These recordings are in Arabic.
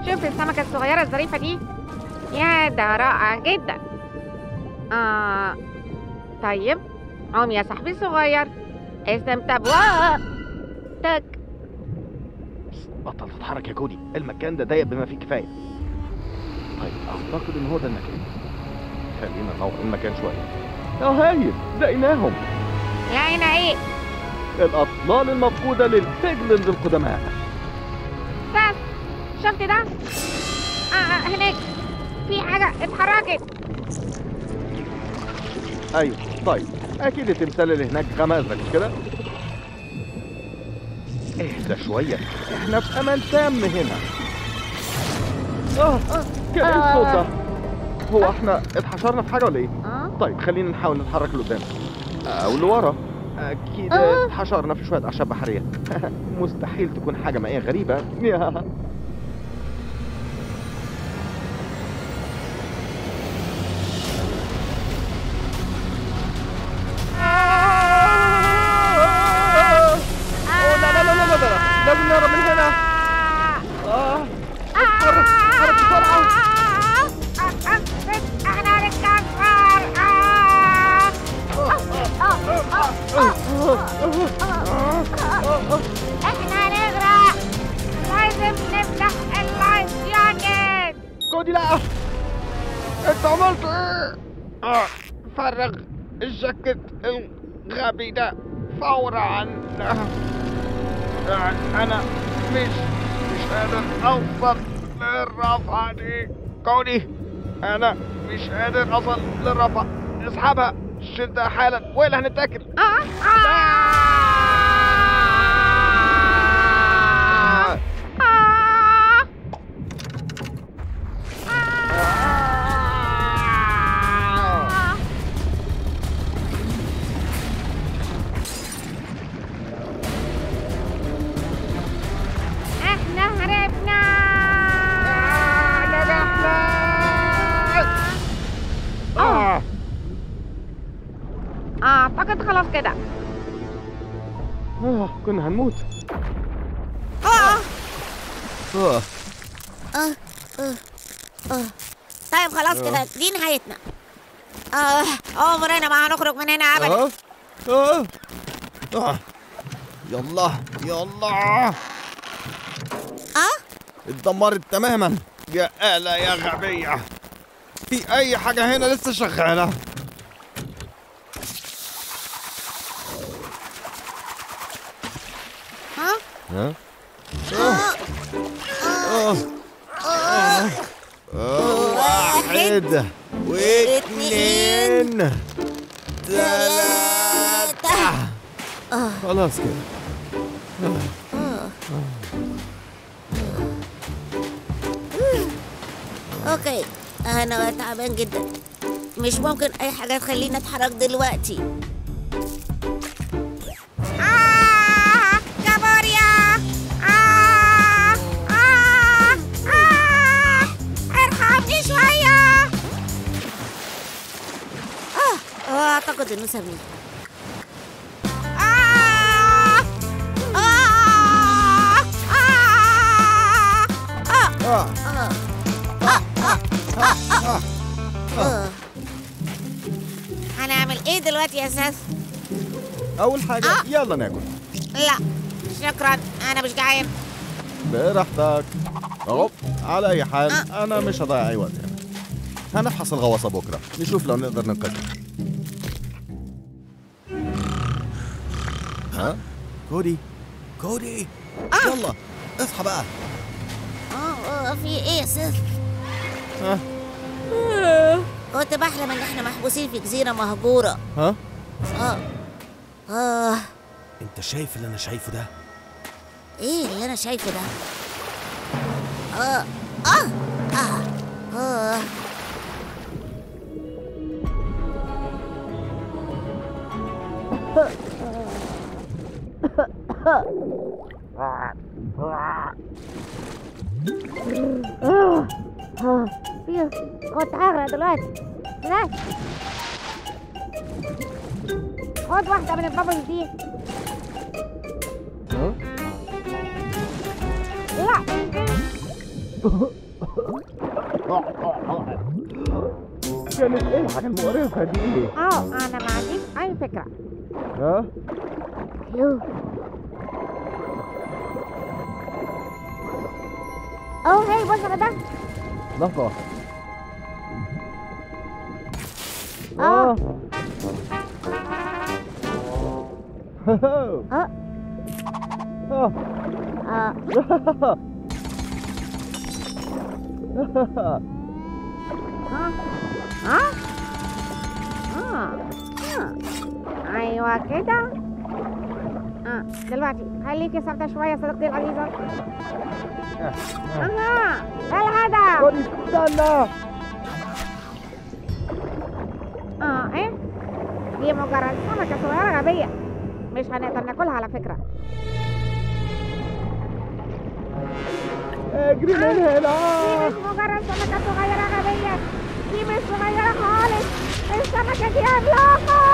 شوف السمكة الصغيرة الظريفة دي. يا ده رائع جدا. طيب قوم يا صاحبي الصغير، استمتع بوقتك. بطل تتحرك يا كودي، المكان ده ضيق بما فيه كفايه. طيب اعتقد ان هو ده المكان. خلينا نطور المكان شويه. هايل، لقيناهم. لقينا ايه؟ الاطلال المفقوده للبيجلينز القدماء. بس شفت ده؟ هناك في حاجة اتحركت. ايوه طيب، اكيد التمثال اللي هناك غمازنا مش كده؟ اهدى شويه، احنا في امان تام هنا. كان ايه الصوت ده؟ هو احنا اتحشرنا في حاجه ولا ايه؟ طيب خلينا نحاول نتحرك لقدام او لورا. اكيد اتحشرنا في شويه اعشاب بحريه. مستحيل تكون حاجه مائيه غريبه. لازم نهرب من هنا. اتحرك بسرعة. احنا هنتكسر. احنا هنغرق. لازم نفتح اللايف جاكيت. كودي لا، انت عملت ايه؟ فرغ الجاكيت الغبي ده فورا. انا مش قادر اوصل للرفعة دي. كودي انا مش قادر اوصل للرفعة. اسحبها، شدها حالا وإلا هنتاكل. اعتقد خلاص كده. كنا هنموت. طيب خلاص كده، دي نهايتنا. عمرنا ما هنخرج من هنا ابدا. يلا اتدمرت تماما يا آلة يا غبية. في أي حاجة هنا لسه شغالة؟ واحد واثنين ثلاثة. خلاص كده. اوكي، انا تعبان جدا. مش ممكن اي حاجة تخليني اتحرك دلوقتي. كابوريا. ارحمني شوية. اعتقد انه سابني. هنعمل ايه دلوقتي يا ساس؟ أول حاجة يلا ناكل. لا شكرا، انا مش جعان. براحتك. اهو على أي حال أنا مش هضيع أي وقت هنا. هنفحص الغواصة بكرة نشوف لو نقدر ننقذها. كودي يلا اصحى بقى. في ايه يا ساس؟ كنت بحلم ان احنا محبوسين في جزيرة مهجورة. انت شايف اللي انا شايفه ده؟ ايه اللي انا شايفه ده؟ كنت هغرق دلوقتي. لا خد واحدة من البابلز دي. لا كانت ايه الحاجة المقرفة دي؟ انا ما عنديش اي فكرة. ها؟ هي بص على ده. لحظة. ايوه كده. دلوقتي خليكي ثابتة شوية صديقتي العزيزة. ده الهدف. كوني استنى. ايه؟ دي مجرد سمكة صغيرة غبية، مش هنقدر ناكلها على فكرة. اجري من هنا. دي مش مجرد سمكة صغيرة غبية، دي مش صغيرة خالص، السمكة دي عملاقة.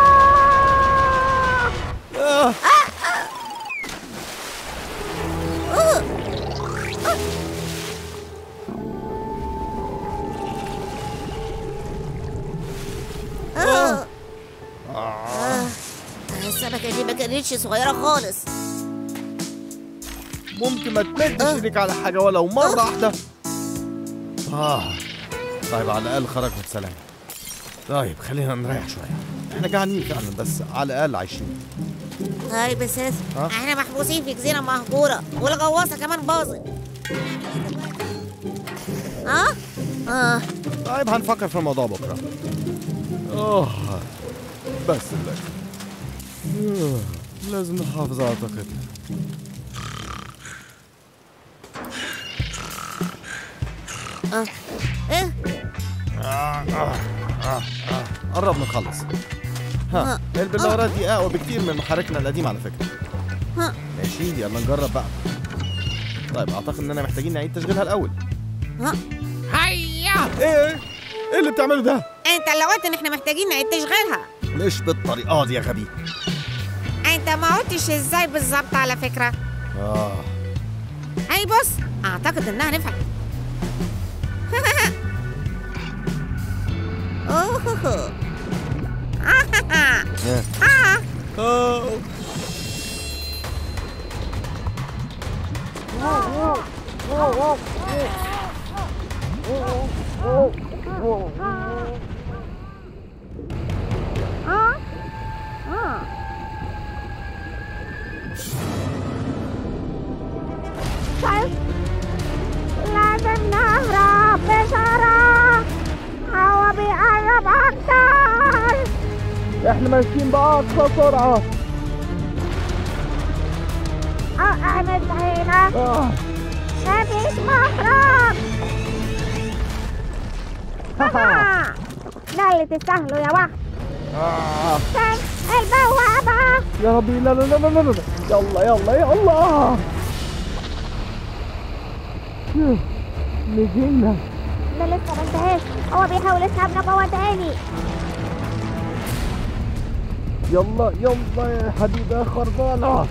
السمكة دي ما كانتش صغيرة خالص. ممكن ما تمدش ايدك على حاجة ولو مرة واحدة؟ طيب على الأقل خرجنا بسلام. طيب خلينا نريح شوية، احنا جعانين فعلا بس على الأقل عايشين. طيب بس احنا محبوسين في جزيرة مهجورة والغواصة كمان باظت. طيب هنفكر في الموضوع بكرة. بس دلوقتي لازم نحافظ على طاقتنا. ايه؟ قربنا نخلص. البلورات دي اقوى بكتير من محركنا القديم على فكرة. ماشي يلا نجرب بقى. طيب اعتقد اننا محتاجين نعيد تشغيلها الاول. هيا. ايه اللي بتعمله ده؟ انت اللي قلت ان احنا محتاجين نعيد تشغيلها. مش بالطريقة دي يا غبي. انت ما قلتش ازاي بالظبط على فكرة. هاي بص، اعتقد انها نفعت. لازم نهرب بسرعة، هو بيقرب أكتر. احنا ماشيين بأقصى سرعة. احنا انتهينا. مفيش مخرج. ده اللي تستاهلوا يا وحش. البوابة. يا ربي لا لا لا لا لا. يلا يلا يلا. نجينا. ده لسه ما انتهاش، هو بيحاول يسحبنا جوه تاني. يلا يلا يا حبيبي يا خربانة.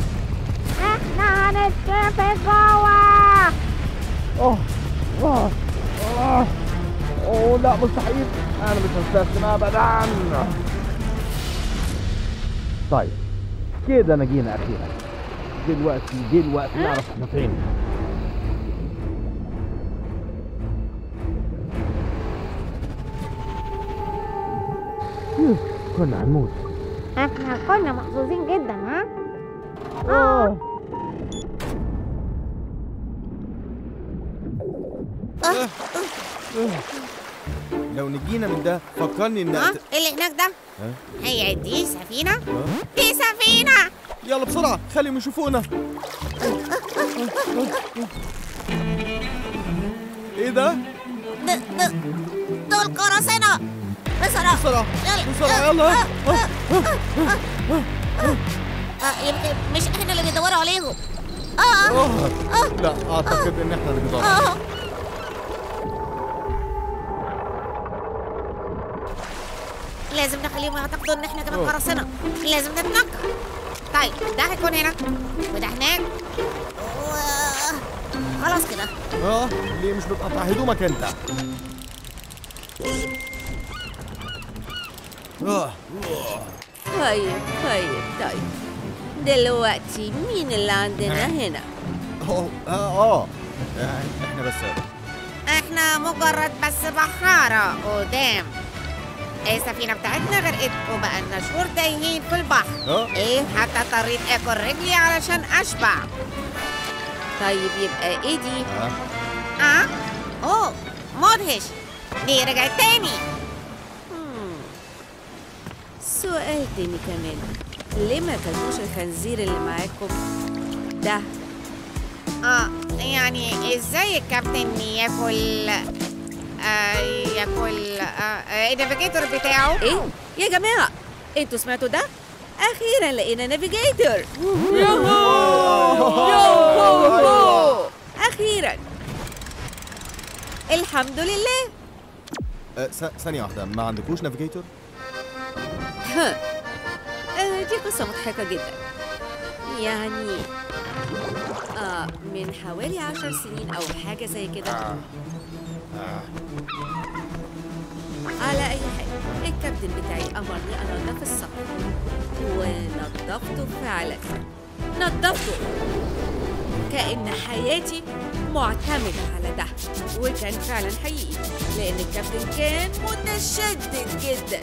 احنا هنتكفي جوه. لا مستحيل، انا مش هستسلم ابدا. طيب كده نجينا اخيرا. دلوقتي نعرف احنا فين. كنا هنموت. احنا كنا محظوظين جدا. لو نجينا من ده فكرني ان اللي هناك ده هي دي سفينة. دي سفينة. يلا بسرعة خليهم يشوفونا. ايه ده؟ دول قراصنة. بسرعة يلا. يمكن مش احنا اللي بيدوروا عليهم. لا اعتقد ان احنا اللي بندور عليهم. لازم نخليهم يعتقدوا ان احنا كمان قراصنة. لازم نتنكر. طيب ده هيكون هنا وده هناك خلاص كده. ليه مش بتقطع هدومك انت؟ طيب دلوقتي مين اللي عندنا هنا؟ احنا بس احنا مجرد بس بحارة قدام. السفينة بتاعتنا غرقت وبقالنا شهور تايهين في البحر. حتى اضطريت اكل رجلي علشان اشبع. طيب يبقى ايه دي؟ اوه مدهش، دي رجعت تاني. سؤال تاني كمان، ليه ما كلتوش الخنزير اللي معاكم ده؟ يعني ازاي الكابتن ياكل النافيجيتور بتاعه؟ ايه يا جماعة، انتوا سمعتوا ده؟ اخيرا لقينا نافيجيتور. يوهو اخيرا، الحمد لله. ثانية واحدة، ما عندكوش نافيجيتور؟ دي قصة مضحكة جدا. يعني من حوالي 10 سنين أو حاجة زي كده. على أي حال، الكابتن بتاعي أمرني أنظف السطح، ونظفته فعلا. نظفته كأن حياتي معتمدة على ده، وكان فعلا حقيقي لأن الكابتن كان متشدد جدا.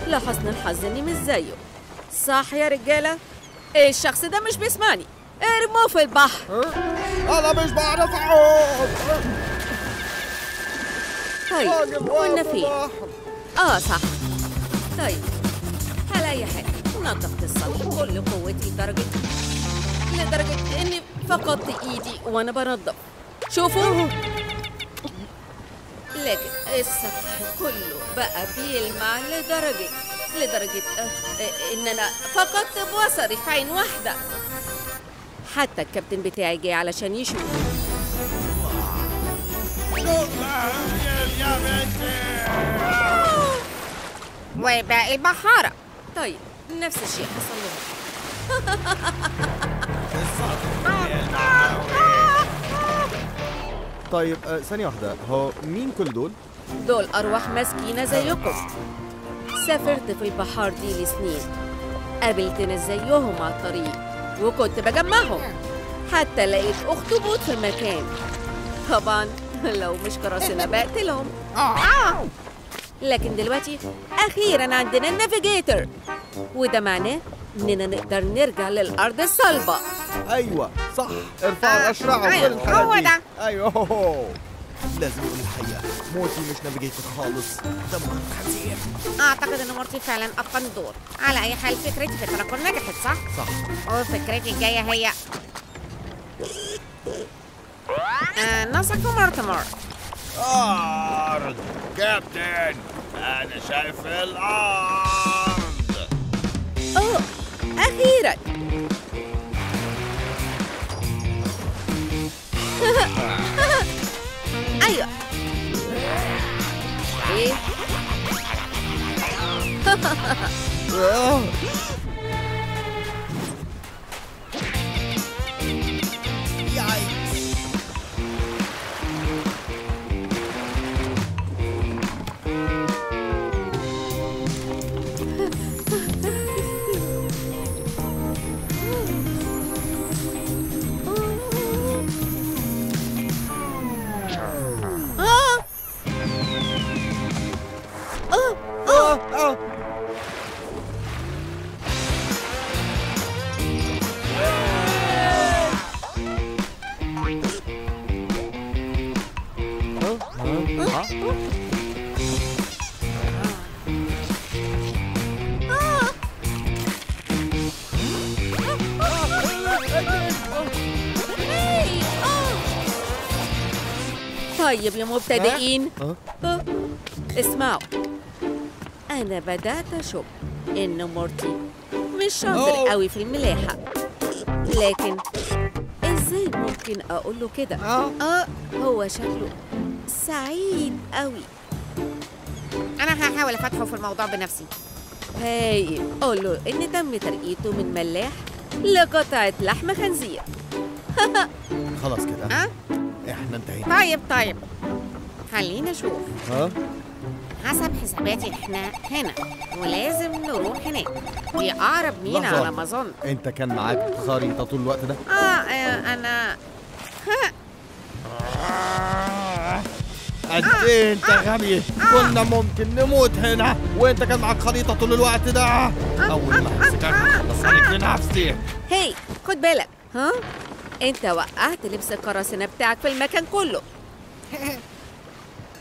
لحسن الحظ إني مش زيه. صح يا رجالة؟ الشخص ده مش بيسمعني، ارموه في البحر. أنا مش بعرف أعوم. طيب كنا فين؟ صح. طيب على أي حال، نظفت السطح بكل قوتي لدرجة إني فقدت إيدي وأنا بنظف. شوفوا، لكن السطح كله بقى بيلمع لدرجة إن أنا فقدت بصري في عين واحدة. حتى الكابتن بتاعي جه علشان يشوف. وباقي البحارة طيب نفس الشيء حصل لهم. طيب ثانية واحدة، هو مين كل دول؟ دول أرواح مسكينة زيكم. سافرت في البحار دي لسنين، قابلت ناس زيهم على الطريق وكنت بجمعهم. حتى لقيت أخطبوط في المكان. طبعا لو مش قراصنة بقتلهم. لكن دلوقتي أخيرا عندنا النافيجيتور، وده معناه إننا نقدر نرجع للأرض الصلبة. أيوة صح، ارفعوا الأشرع وكل الحاجات هو دي. ده. أيوه لازم أقول الحقيقة، موتي مش نافيجيتور خالص، ده مجرد خنزير. أعتقد إن مورتي فعلا أتقن الدور. على أي حال فكرتي في التنقل نجحت، صح؟ صح. وفكرتي الجاية هي نسق مورتمر. أرض كابتن، أنا شايف الأرض. أخيرا. أيوة. إيه؟ طيب يا مبتدئين، اسمعوا، أنا بدأت أشك إن مورتي مش شاطر قوي في الملاحة، لكن إزاي ممكن أقول له كده؟ هو شكله سعيد قوي. أنا هحاول أفتحه في الموضوع بنفسي. قول له إن تم ترقيته من ملاح لقطعة لحم خنزير. خلاص كده ها؟ احنا انتهينا. طيب خلينا نشوف. ها؟ حسب حساباتي احنا هنا ولازم نروح هناك. دي أقرب مينا لحظة. على ما أظن. انت كان معاك خريطة طول الوقت ده؟ أنا قد ايه انت غبي. كنا ممكن نموت هنا وانت كان معاك خريطة طول الوقت ده. اول ما امسكك هخلص عليك لنفسي. هي خد بالك. ها؟ انت وقعت لبس القراصنة بتاعك في المكان كله.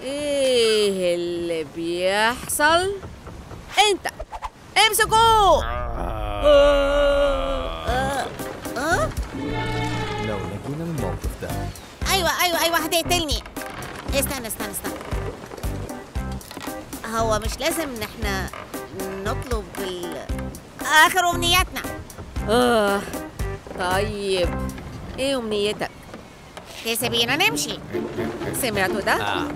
ايه اللي بيحصل؟ انت امسكوه. لو نجينا من الموقف ده. أيوة هتقتلني. استنى هو مش لازم إن احنا نطلب آخر أمنياتنا. طيب ايه امنيتك؟ تسيبينا نمشي. سمعتوا ده؟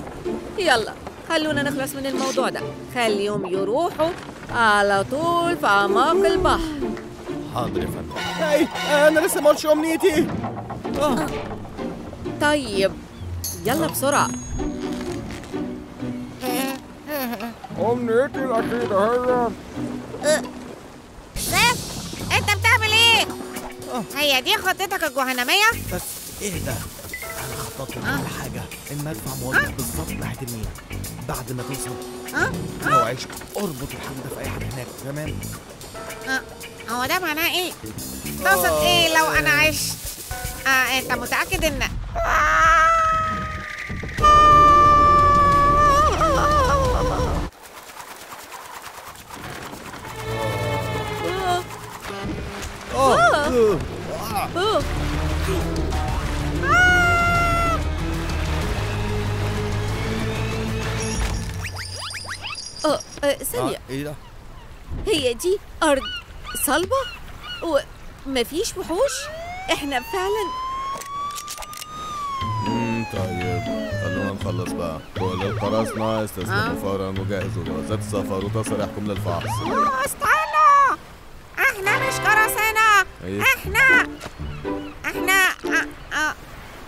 يلا خلونا نخلص من الموضوع ده. خليهم يروحوا على طول في أعماق البحر. حاضر يا فندم. هاي انا لسه ما قلتش امنيتي. طيب يلا بسرعة. امنيتي الاخيرة هي سيف أنت بتعمل إيه؟ هي دي خطتك الجهنمية؟ بس ايه ده؟ انا خططت على حاجة. المدفع موجه بالظبط ناحية النيل. بعد ما توصل لو عشت اربط الحبل ده في اي حاجة هناك. تمام؟ هو ده معناه إيه؟ تقصد إيه لو أنا عشت؟ أنت متأكد إن ثانية. ايه ده؟ هي دي أرض صلبة ومفيش وحوش؟ احنا فعلا طيب خلونا نخلص بقى. كل القراصنة استسلموا فورا وجهزوا جوازات السفر وتصريحكم للفحص. استنوا، احنا مش قراصنة. إيه؟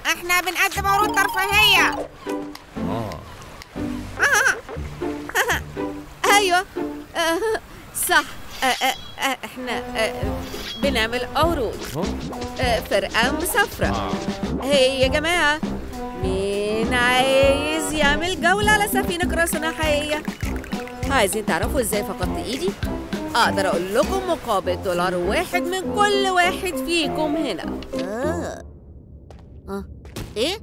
احنا بنقدم عروض ترفيهية. ايوه صح. احنا بنعمل عروض. فرقة مسافرة. هي يا جماعة، مين عايز يعمل جولة على سفينة قراصنة حقيقية؟ عايزين تعرفوا ازاي فقدت ايدي؟ اقدر اقول لكم مقابل $1 من كل واحد فيكم هنا. ايه؟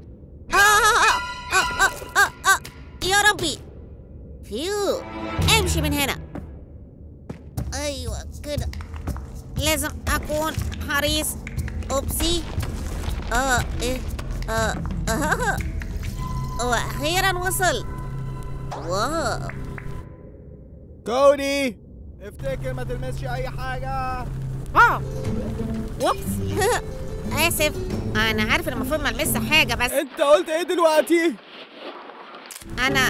يا ربي، فيو، امشي من هنا. ايوه كده، لازم اكون حريص. اوبسي. ايه واخيرا وصل. واو. كودي افتكر ما تلمسش اي حاجة. ووبس. اسف، انا عارف ان المفروض ما المسش حاجه، بس انت قلت ايه دلوقتي؟ انا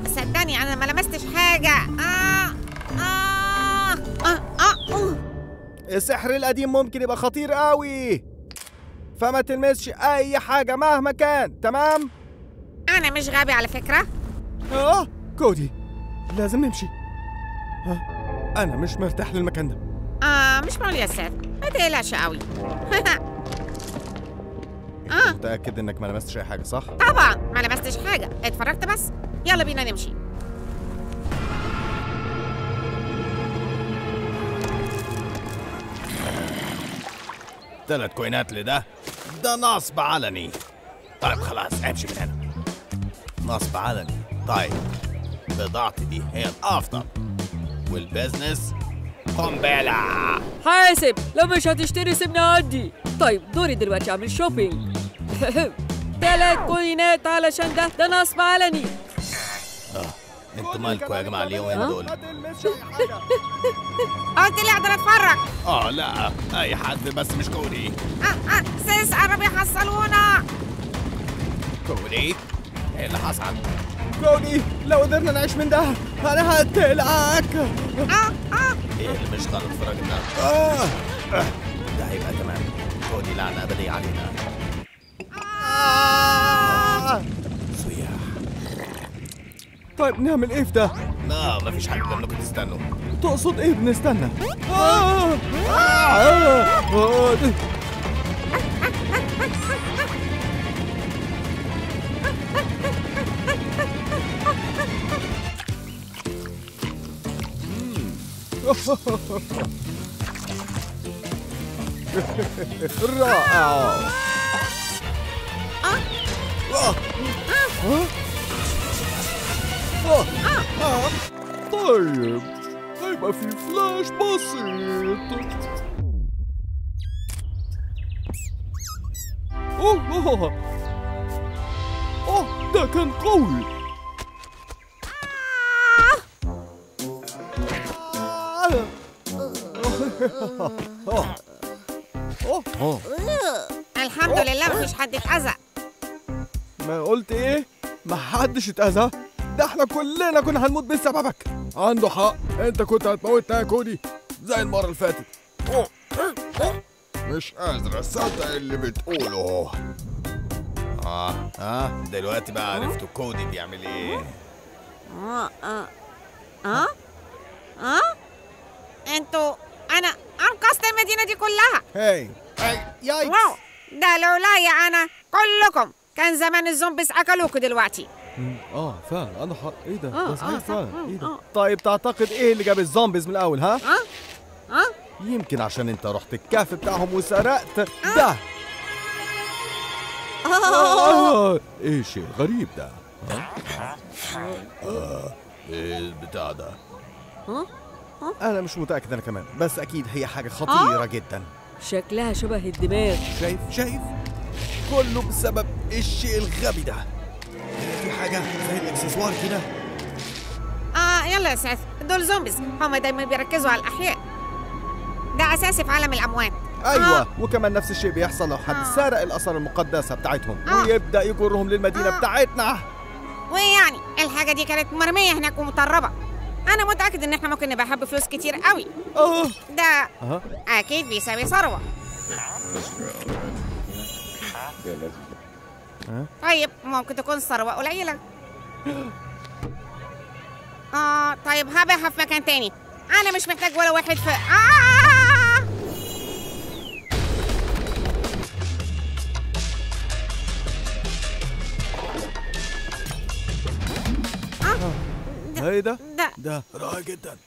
صدقني انا ما لمستش حاجه. السحر القديم ممكن يبقى خطير قوي، فما تلمسش اي حاجة مهما كان. تمام؟ انا مش غبي على فكره. كودي لازم نمشي. انا مش مرتاح للمكان ده. مش معقول يا سيف، ما تقلقش قوي. متأكد انك ما لمستش اي حاجة صح؟ طبعا ما لمستش حاجه، اتفرجت بس. يلا بينا نمشي. ثلاث كوينات لده، ده نصب علني. طيب خلاص امشي من هنا. نصب علني. طيب بضاعتي دي هي الافضل، والبزنس قنبلة. حاسب، لو مش هتشتري سيبني اعدي. طيب دوري دلوقتي اعمل شوبينج. 3 كوينات علشان ده نصب علني. انتوا مالكوا يا جماعة اليومين دول؟ ما تلمسش اي حاجة. قلت لي اقدر اتفرج. لا اي حد بس مش كودي. سيس قرب يحصلونا. كودي ايه اللي حصل؟ كودي لو قدرنا نعيش من ده انا هقتلك. ايه اللي مش غلط في الراجل ده؟ ده هيبقى تمام. كودي لعنة أبدية علينا. سياح. طيب نعمل ايه في ده؟ لا مفيش حاجة انكم تستنوا. تقصد ايه بنستنى؟ رائع. طيب هيبقى في فلاش بسيط. اوه ده كان قوي. الحمد لله مفيش حد اتأذى. ما قلت ايه؟ ما حدش اتأذى؟ ده احنا كلنا كنا هنموت بسببك. عنده حق، انت كنت هتموتنا يا كودي زي المرة اللي فاتت. مش قادر اصدق اللي بتقوله. دلوقتي بقى عرفتوا كودي بيعمل ايه. انتوا انا انقذت المدينة دي كلها. هاي يايكس. واو، ده لولايا انا كلكم كان زمان الزومبيز اكلوكوا دلوقتي. فعلا عنده حق. ايه ده صحيح فعلا. ايه ده؟ طيب تعتقد ايه اللي جاب الزومبيز من الاول؟ ها؟ يمكن عشان انت رحت الكهف بتاعهم وسرقت ده. ايه شيء غريب ده. ايه البتاع ده؟ انا مش متأكد انا كمان، بس اكيد هي حاجة خطيرة جدا. شكلها شبه الدماغ. شايف كله بسبب الشيء الغبي ده. في حاجة زي الاكسسوار كده. يلا يا سيف، دول زومبيز هما دايما بيركزوا على الأحياء. ده أساسي في عالم الأموات. ايوه وكمان نفس الشيء بيحصل لو حد سرق الآثار المقدسة بتاعتهم ويبدأ يجرهم للمدينة بتاعتنا. ويعني الحاجة دي كانت مرمية هناك ومطربة. أنا متأكد إن إحنا ممكن نبيعها بفلوس كتير قوي. ده أكيد بيساوي ثروة. طيب ممكن تكون ثروة قليلة. طيب هبيعها في مكان تاني. أنا مش محتاج ولا واحد في ايه ده رائع جدا.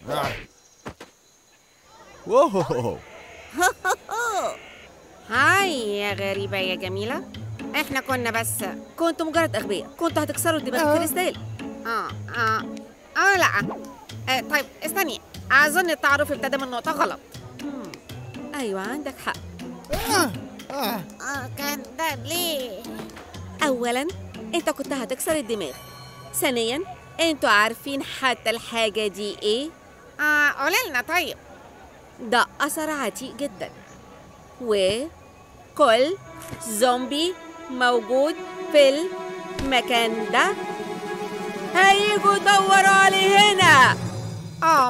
واو. هاي يا غريبة يا جميلة. احنا كنا كنتوا مجرد أغبياء، كنتوا هتكسروا الدماغ الكريستال. لا. طيب استني، أظن التعرف ابتدى من نقطة غلط. أيوة عندك حق. كان ده ليه؟ أولاً أنت كنت هتكسر الدماغ. ثانياً أنتوا عارفين حتى الحاجة دي إيه؟ قوليلنا طيب. ده أثر عتيق جداً، وكل زومبي موجود في المكان ده هيجوا يدوروا عليه هنا.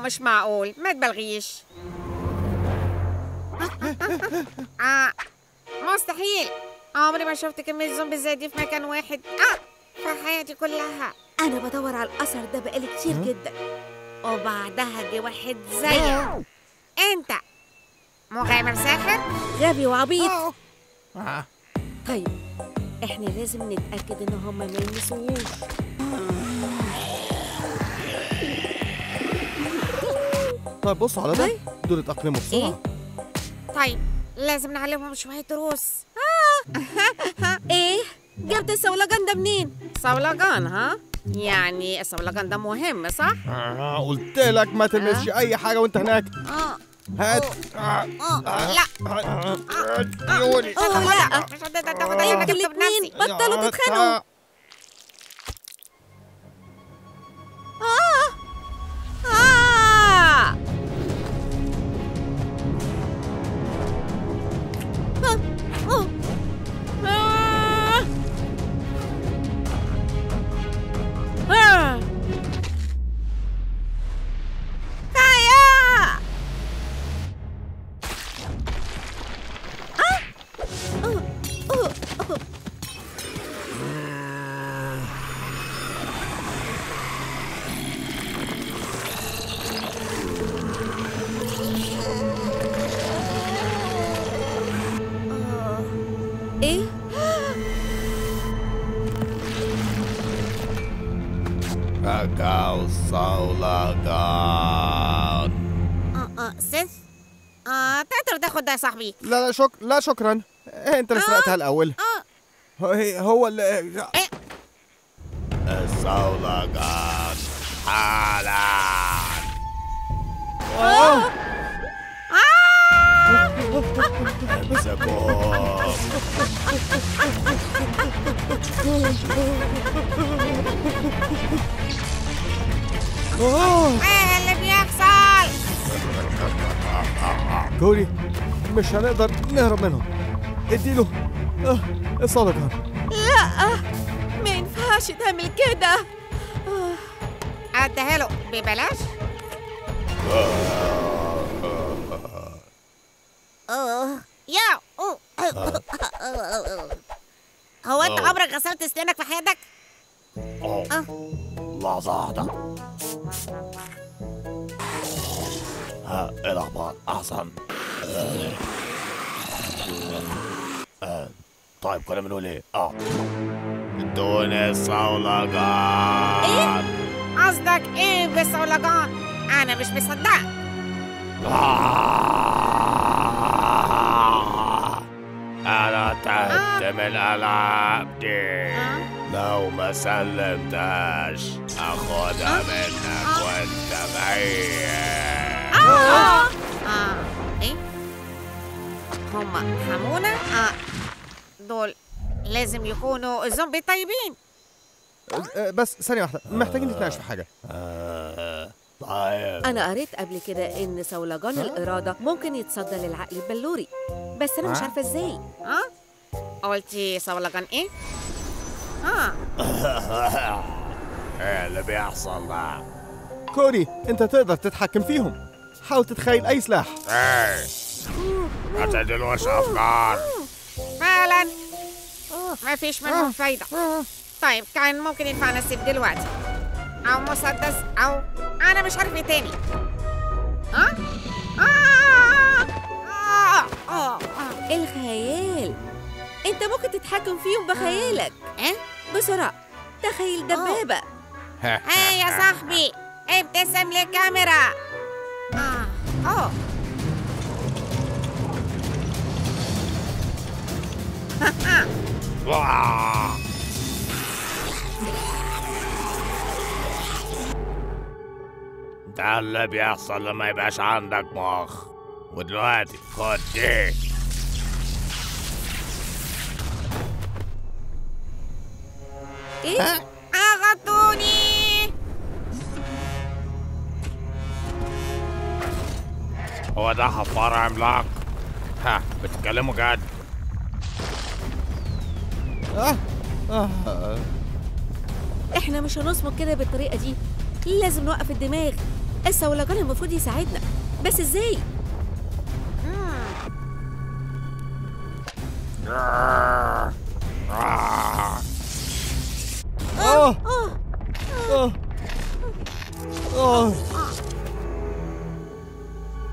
مش معقول، ما تبالغيش. مستحيل. عمري ما شفت كمية زومبي زي دي في مكان واحد في حياتي كلها. أنا بدور على الأثر ده بقالي كتير جدا، وبعدها جه واحد زيك. أنت مغامر ساحر؟ غبي وعبيط. طيب احنا لازم نتأكد ان هم ما يلمسوهوش. طيب بصوا على ده، دول اتأقلموا بسرعة. طيب لازم نعلمهم شوية دروس. ايه؟ جبت الصولجان ده منين؟ صولجان ها؟ يعني الصولجان ده مهم صح؟ قلت لك ما تلمسش أي حاجة وأنت هناك. هات. لا. يوني. لا. مش هتاخد أي حاجة بنفسي. بطلوا تتخانقوا. رجعوا الصولجان. سيث تقدر تاخد ده يا صاحبي. لا شكرا، انت اللي سرقتها الاول. هو اللي الصولجان حالا. امسكوهم. ايه اللي بيحصل؟ كوري مش هنقدر نهرب منهم. اديله الصولجان. لا، ما ينفعش تعمل كده. اديها له ببلاش. يا هو انت عمرك غسلت اسنانك في حياتك؟ لحظة واحدة. ايه الاخبار؟ احسن. طيب كنا بنقول ايه؟ ادوني الصولجان. ايه؟ قصدك ايه بالصولجان؟ انا مش مصدقك. انا تعبت من الالعاب دي. لو ما سلمتهاش اخدها منك وانت بعيد. ايه؟ هم حمونا؟ دول لازم يكونوا زومبي طيبين. بس ثانية واحدة، محتاجين نتناقش في حاجة. طيب. أنا قريت قبل كده إن صولجان الإرادة ممكن يتصدى للعقل البلوري، بس أنا مش عارفة إزاي. قلتي صولجان إيه؟ إيه اللي بيحصل ده؟ كوري أنت تقدر تتحكم فيهم. حاول تتخيل أي سلاح. إيه ما تدلوش أفكار. فعلا ما فيش منهم فايدة. طيب كان ممكن ينفعنا السيف دلوقتي أو مسدس أو أنا مش عارف إيه تاني. الخيال، أنت ممكن تتحكم فيهم بخيالك. بسرعة تخيل دبابة. هاي يا صاحبي ابتسم للكاميرا. ده اللي بيحصل لما يبقاش عندك مخ. ودلوقتي خد دي. إيه؟ أغطوني. هو ده حفار عملاق؟ بتتكلموا جد؟ إحنا مش هنصمت كده بالطريقة دي، لازم نوقف الدماغ. الصولجان المفروض يساعدنا، بس إزاي؟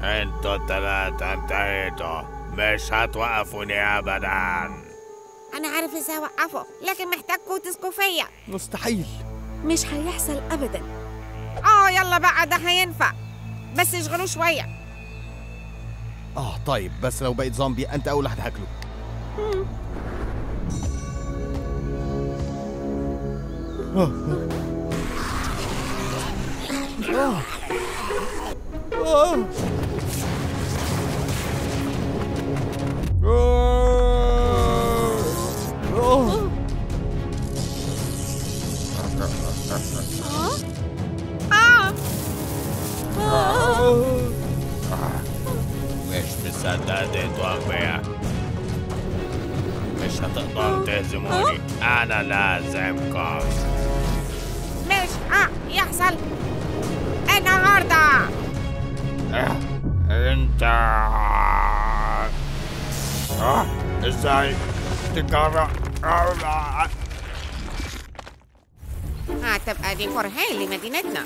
انتوا التلاتة انتهيتوا، مش هتوقفوني ابدا. أنا عارف إزاي أوقفه، لكن محتاجكوا تثقوا فيا. مستحيل. مش هيحصل أبدا. يلا بقى ده هينفع، بس اشغلوه شوية. طيب بس لو بقيت زومبي أنت أول واحد هاكله. مش مصدق انتوا اغبياء. مش هتقدروا تهزموني. انا لازمكم. مش يحصل النهارده. انت ازاي تقرر؟ هتبقى دي فرحان لمدينتنا.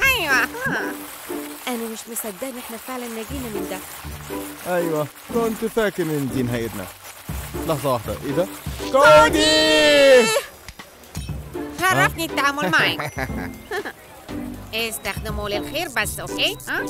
ايوه أنا مش مصدقة إن إحنا فعلا نجينا من ده. أيوة كنت فاكر إن دي نهايتنا. لحظة واحدة، ايه ده؟ كودي! شرفني التعامل معك. استخدموه للخير بس، اوكي؟ ها؟